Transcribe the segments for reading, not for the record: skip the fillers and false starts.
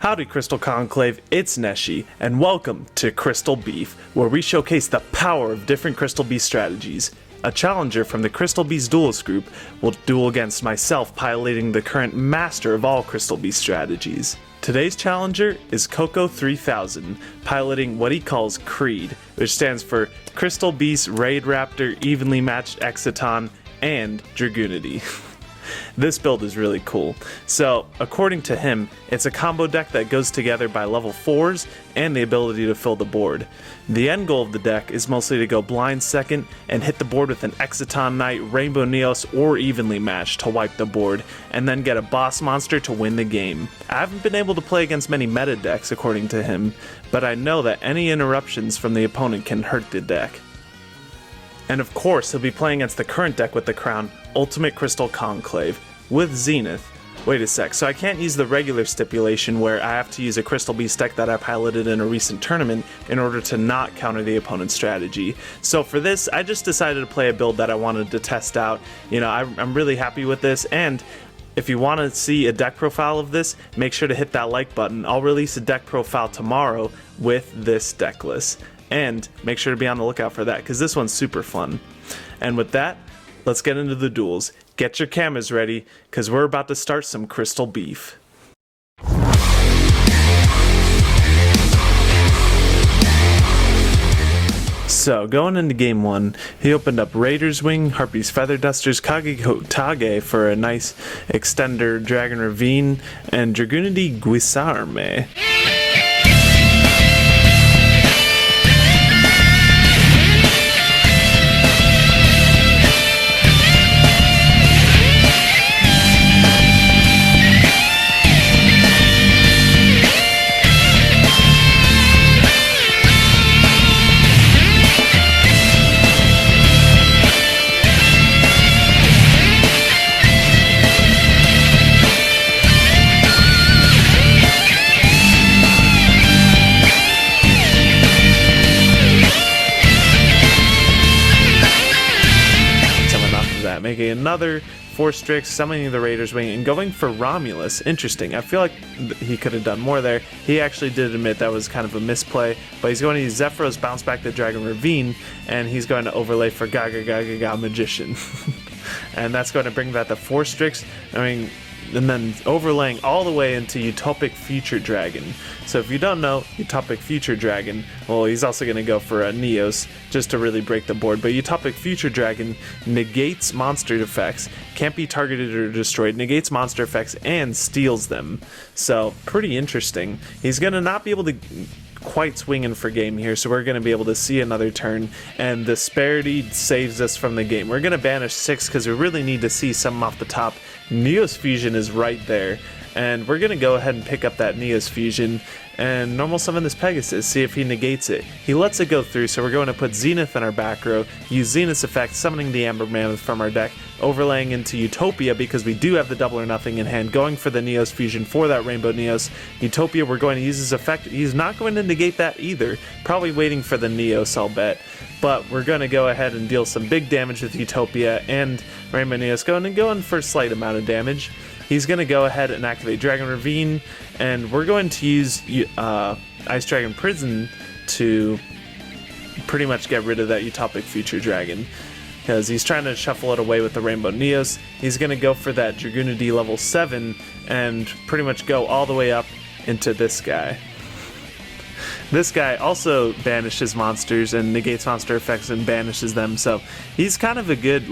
Howdy Crystal Conclave, it's NESHY, and welcome to Crystal Beef, where we showcase the power of different Crystal Beast strategies. A challenger from the Crystal Beast Duelists group will duel against myself, piloting the current master of all Crystal Beast strategies. Today's challenger is Coco 3000, piloting what he calls C.R.E.E.D, which stands for Crystal Beast, Raidraptor, Evenly Matched Exciton, and Dragunity. This build is really cool. So, according to him, it's a combo deck that goes together by level 4s and the ability to fill the board. The end goal of the deck is mostly to go blind second and hit the board with an Exciton Knight, Rainbow Neos, or Evenly Matched to wipe the board, and then get a boss monster to win the game. I haven't been able to play against many meta decks according to him, but I know that any interruptions from the opponent can hurt the deck. And of course, he'll be playing against the current deck with the crown, Ultimate Crystal Conclave, with Zenith. Wait a sec, so I can't use the regular stipulation where I have to use a Crystal Beast deck that I piloted in a recent tournament in order to not counter the opponent's strategy. So for this, I just decided to play a build that I wanted to test out. You know, I'm really happy with this, and if you want to see a deck profile of this, make sure to hit that like button. I'll release a deck profile tomorrow with this deck list. And make sure to be on the lookout for that, because this one's super fun. And with that, let's get into the duels. Get your cameras ready, because we're about to start some Crystal Beef. So, going into game 1, he opened up Raider's Wing, Harpy's Feather Dusters, Kage for a nice extender Dragon Ravine, and Dragunity Guisarme. Making another 4 Strix, summoning the Raider's Wing, and going for Romulus. Interesting. I feel like he could have done more there. He actually did admit that was kind of a misplay, but he's going to use Zephyros, bounce back the Dragon Ravine, and he's going to overlay for Gaga Magician. And that's going to bring that to 4 Strix. And then overlaying all the way into Utopic Future Dragon. So if you don't know, Utopic Future Dragon, well, he's also going to go for a Neos just to really break the board. But Utopic Future Dragon negates monster effects, can't be targeted or destroyed, negates monster effects, and steals them. So pretty interesting. He's going to not be able to quite swinging for game here, so we're going to be able to see another turn, and the C.R.E.E.D saves us from the game. We're going to banish 6 because we really need to see something off the top. Neos Fusion is right there, and we're going to go ahead and pick up that Neos Fusion and normal summon this Pegasus, see if he negates it. He lets it go through, so we're going to put Zenith in our back row, use Zenith's effect, summoning the Amber Mammoth from our deck, overlaying into Utopia because we do have the double or nothing in hand, going for the Neos Fusion for that Rainbow Neos. Utopia, we're going to use his effect. He's not going to negate that either, probably waiting for the Neos, I'll bet. But we're going to go ahead and deal some big damage with Utopia, and Rainbow Neos going for a slight amount of damage. He's going to go ahead and activate Dragon Ravine, and we're going to use Ice Dragon Prison to pretty much get rid of that Utopic Future Dragon, because he's trying to shuffle it away with the Rainbow Neos. He's going to go for that Dragunity level 7 and pretty much go all the way up into this guy. This guy also banishes monsters and negates monster effects and banishes them, so he's kind of a good,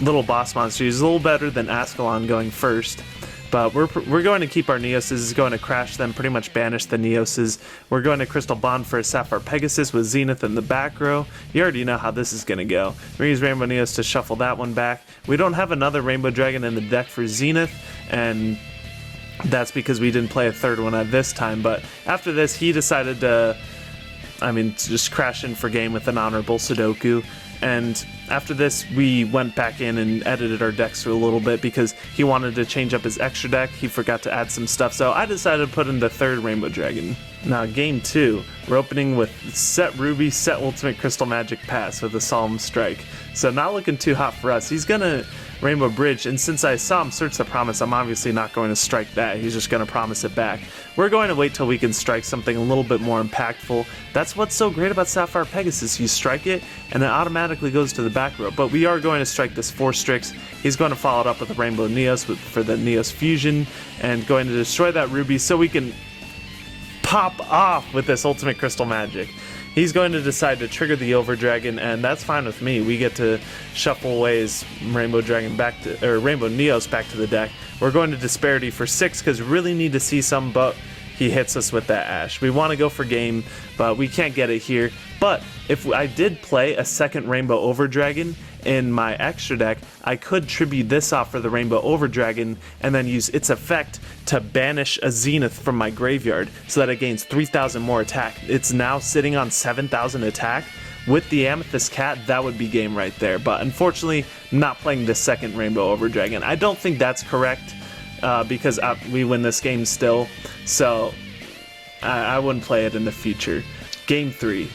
little boss monster. He's a little better than Ascalon going first, but we're going to keep our Neoses, going to crash them, pretty much banish the Neoses. We're going to Crystal Bond for a Sapphire Pegasus with Zenith in the back row. You already know how this is going to go. We're going to use Rainbow Neos to shuffle that one back. We don't have another Rainbow Dragon in the deck for Zenith, and that's because we didn't play a third one at this time, but after this he decided to just crash in for game with an Honorable Sudoku. And after this, we went back in and edited our decks for a little bit because he wanted to change up his extra deck. He forgot to add some stuff, so I decided to put in the third Rainbow Dragon. Now, game 2, we're opening with Set Ruby, Set Ultimate Crystal Magic Pass with a Solemn Strike. So not looking too hot for us. He's gonna Rainbow Bridge, and since I saw him search the promise, I'm obviously not going to strike that. He's just going to promise it back. We're going to wait till we can strike something a little bit more impactful. That's what's so great about Sapphire Pegasus. You strike it, and it automatically goes to the back row. But we are going to strike this 4 Strix. He's going to follow it up with a Rainbow Neos for the Neos Fusion, and going to destroy that Ruby so we can pop off with this Ultimate Crystal Magic. He's going to decide to trigger the Over Dragon, and that's fine with me. We get to shuffle away his Rainbow Dragon back to, or Rainbow Neos back to the deck. We're going to Disparity for 6 because we really need to see some, but he hits us with that Ash. We want to go for game, but we can't get it here. But if I did play a second Rainbow Over Dragon in my extra deck, I could tribute this off for the Rainbow Over Dragon and then use its effect to banish a Zenith from my graveyard so that it gains 3,000 more attack. It's now sitting on 7,000 attack. With the Amethyst Cat, that would be game right there. But unfortunately, I'm not playing the second Rainbow Over Dragon. I don't think that's correct because we win this game still. So I wouldn't play it in the future. Game 3.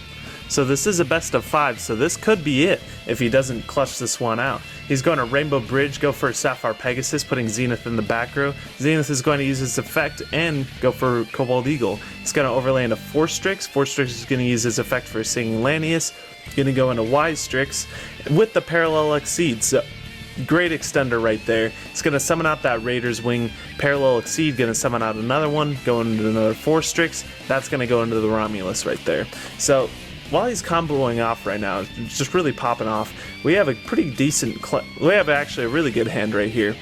So this is a best of 5, so this could be it if he doesn't clutch this one out. He's going to Rainbow Bridge, go for Sapphire Pegasus, putting Zenith in the back row. Zenith is going to use his effect and go for Cobalt Eagle. He's going to overlay into 4 Strix. 4 Strix is going to use his effect for Singing Lanius. Going to go into Wise Strix with the Parallel Exceed. So great extender right there. It's going to summon out that Raider's Wing. Parallel Exceed, going to summon out another one, go into another 4 Strix. That's going to go into the Romulus right there. So while he's comboing off right now, it's just really popping off, we have a pretty decent, we have actually a really good hand right here.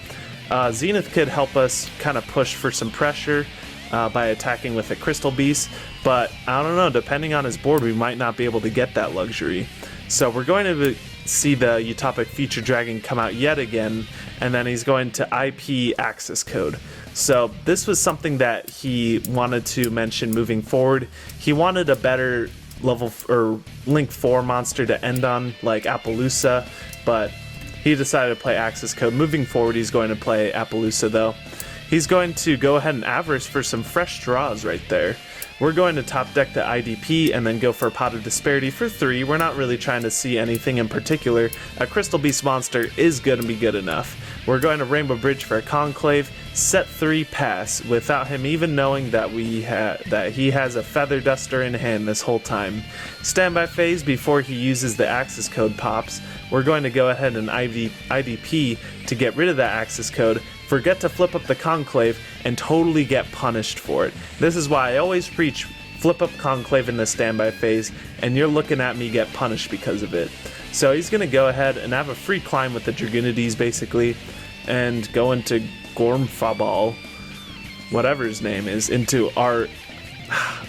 Zenith could help us kind of push for some pressure by attacking with a Crystal Beast, but I don't know, depending on his board, we might not be able to get that luxury. So we're going to see the Utopic Future Dragon come out yet again, and then he's going to IP Access Code. So this was something that he wanted to mention moving forward. He wanted a better level or Link 4 monster to end on, like Appaloosa, but he decided to play Access Code. Moving forward, he's going to play Appaloosa though. He's going to go ahead and Avarice for some fresh draws right there. We're going to top deck the IDP and then go for a Pot of Disparity for 3. We're not really trying to see anything in particular. A Crystal Beast monster is going to be good enough. We're going to Rainbow Bridge for a Conclave, set 3 pass without him even knowing that he has a Feather Duster in hand this whole time. Standby phase before he uses the Access Code pops. We're going to go ahead and IDP to get rid of that Access Code, forget to flip up the Conclave, and totally get punished for it. This is why I always preach flip up Conclave in the standby phase, and you're looking at me get punished because of it. So he's going to go ahead and have a free climb with the Dragunities basically, and go into Gormfabal, whatever his name is, into our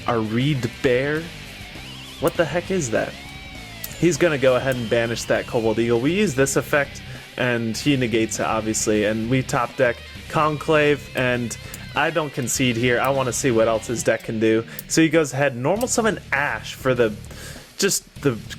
Reed Bear. What the heck is that? He's going to go ahead and banish that Cobalt Eagle. We use this effect, and he negates it, obviously, and we top deck Conclave, and I don't concede here. I want to see what else his deck can do. So he goes ahead, normal summon Ash for the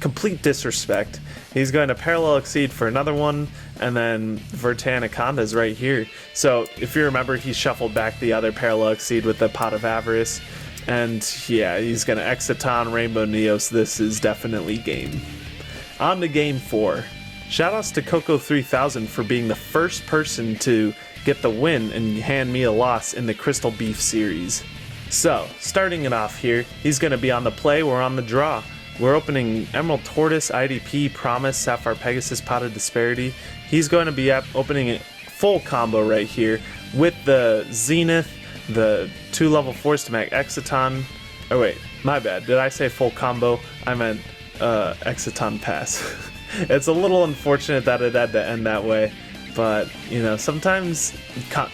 complete disrespect. He's going to Parallel Exceed for another one, and then Vertanaconda's right here. So if you remember, he shuffled back the other Parallel Exceed with the Pot of Avarice, and yeah, he's going to Exciton, Rainbow Neos. This is definitely game. On to game 4. Shoutouts to Coco3000 for being the first person to get the win and hand me a loss in the Crystal Beef series. So, starting it off here, he's going to be on the play, we're on the draw. We're opening Emerald Tortoise, IDP, Promise, Sapphire Pegasus, Pot of Disparity. He's going to be opening a full combo right here with the Zenith, the 2-level Force to make Exciton. Oh wait, my bad. Did I say full combo? I meant Exciton Pass. It's a little unfortunate that it had to end that way, but you know, sometimes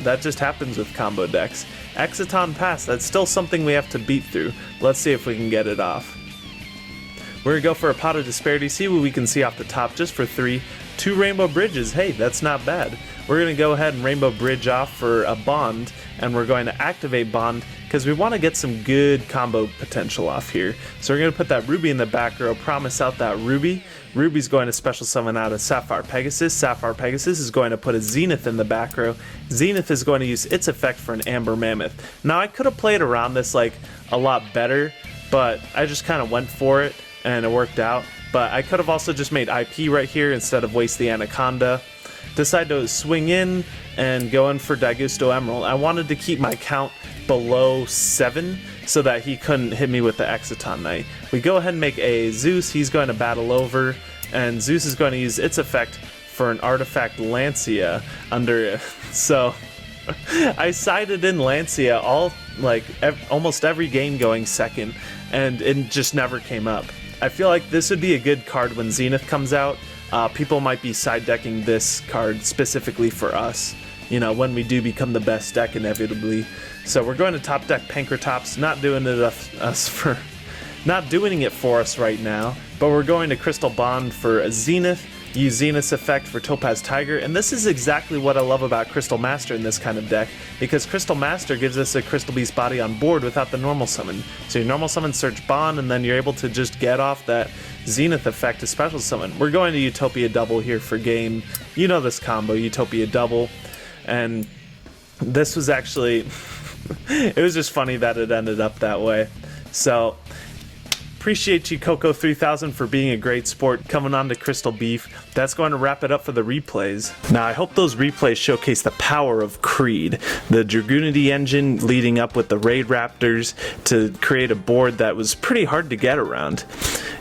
that just happens with combo decks. Exciton Pass, that's still something we have to beat through. Let's see if we can get it off. We're going to go for a Pot of Disparity, see what we can see off the top just for 3. 2 Rainbow Bridges, hey, that's not bad. We're going to go ahead and Rainbow Bridge off for a Bond, and we're going to activate Bond because we want to get some good combo potential off here. So we're going to put that Ruby in the back row, promise out that Ruby. Ruby's going to special summon out a Sapphire Pegasus. Sapphire Pegasus is going to put a Zenith in the back row. Zenith is going to use its effect for an Amber Mammoth. Now I could have played around this like a lot better, but I just kind of went for it and it worked out. But I could have also just made IP right here instead of waste the Anaconda. decide to swing in and go in for Daigusto Emerald. I wanted to keep my count below 7 so that he couldn't hit me with the Exciton Knight. We go ahead and make a Zeus. He's going to battle over, and Zeus is going to use its effect for an artifact Lancia under it. So I sided in Lancia almost every game going second, and it just never came up. I feel like this would be a good card when Zenith comes out. People might be side decking this card specifically for us, you know, when we do become the best deck inevitably. So we're going to top deck Pankratops, not doing it for us right now, but we're going to Crystal Bond for a Zenith, use Zenith's effect for Topaz Tiger, and this is exactly what I love about Crystal Master in this kind of deck, because Crystal Master gives us a Crystal Beast body on board without the normal summon. So you normal summon Search Bond, and then you're able to just get off that Zenith effect to special summon. We're going to Utopia Double here for game. You know this combo, Utopia Double, and this was actually, it was just funny that it ended up that way. So appreciate you, Coco 3000, for being a great sport. Coming on to Crystal Beef. That's going to wrap it up for the replays. Now, I hope those replays showcase the power of C.R.E.E.D, the Dragunity engine leading up with the Raidraptors to create a board that was pretty hard to get around.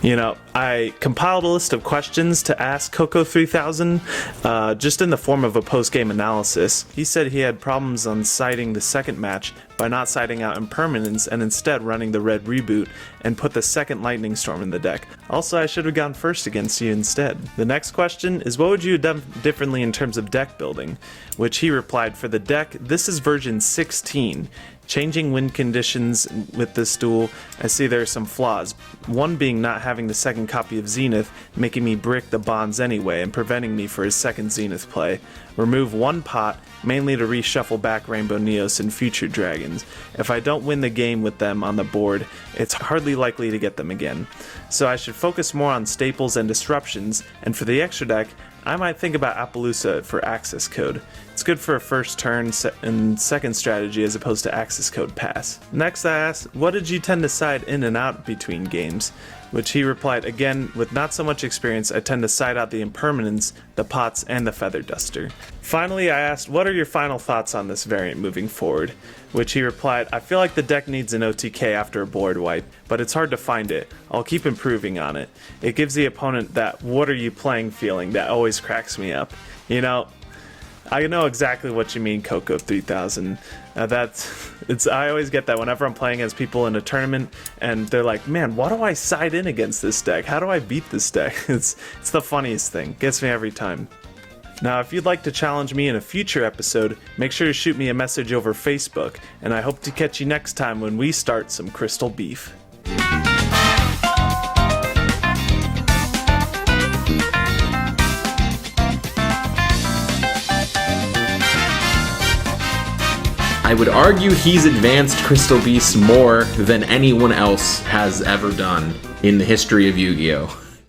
You know, I compiled a list of questions to ask Coco 3000, just in the form of a post-game analysis. He said he had problems on siding the second match by not siding out Impermanence and instead running the red reboot and put the second Lightning Storm in the deck. Also, I should have gone first against you instead. The next question is, what would you have done differently in terms of deck building? Which he replied, for the deck, this is version 16. Changing win conditions with this duel, I see there are some flaws. One being not having the second copy of Zenith, making me brick the bonds anyway and preventing me for his second Zenith play. Remove one pot, mainly to reshuffle back Rainbow Neos and Future Dragons. If I don't win the game with them on the board, it's hardly likely to get them again. So I should focus more on staples and disruptions, and for the extra deck, I might think about Appaloosa for access code. It's good for a first turn and second strategy as opposed to access code pass. Next I asked, what did you tend to side in and out between games? Which he replied, again, with not so much experience, I tend to side out the Impermanence, the Pots, and the Feather Duster. Finally, I asked, what are your final thoughts on this variant moving forward? Which he replied, I feel like the deck needs an OTK after a board wipe, but it's hard to find it. I'll keep improving on it. It gives the opponent that what are you playing feeling that always cracks me up. You know, I know exactly what you mean, Coco 3000. I always get that whenever I'm playing against people in a tournament, and they're like, "Man, why do I side in against this deck? How do I beat this deck?" It's the funniest thing. Gets me every time. Now, if you'd like to challenge me in a future episode, make sure to shoot me a message over Facebook, and I hope to catch you next time when we start some Crystal Beef. I would argue he's advanced Crystal Beast more than anyone else has ever done in the history of Yu-Gi-Oh!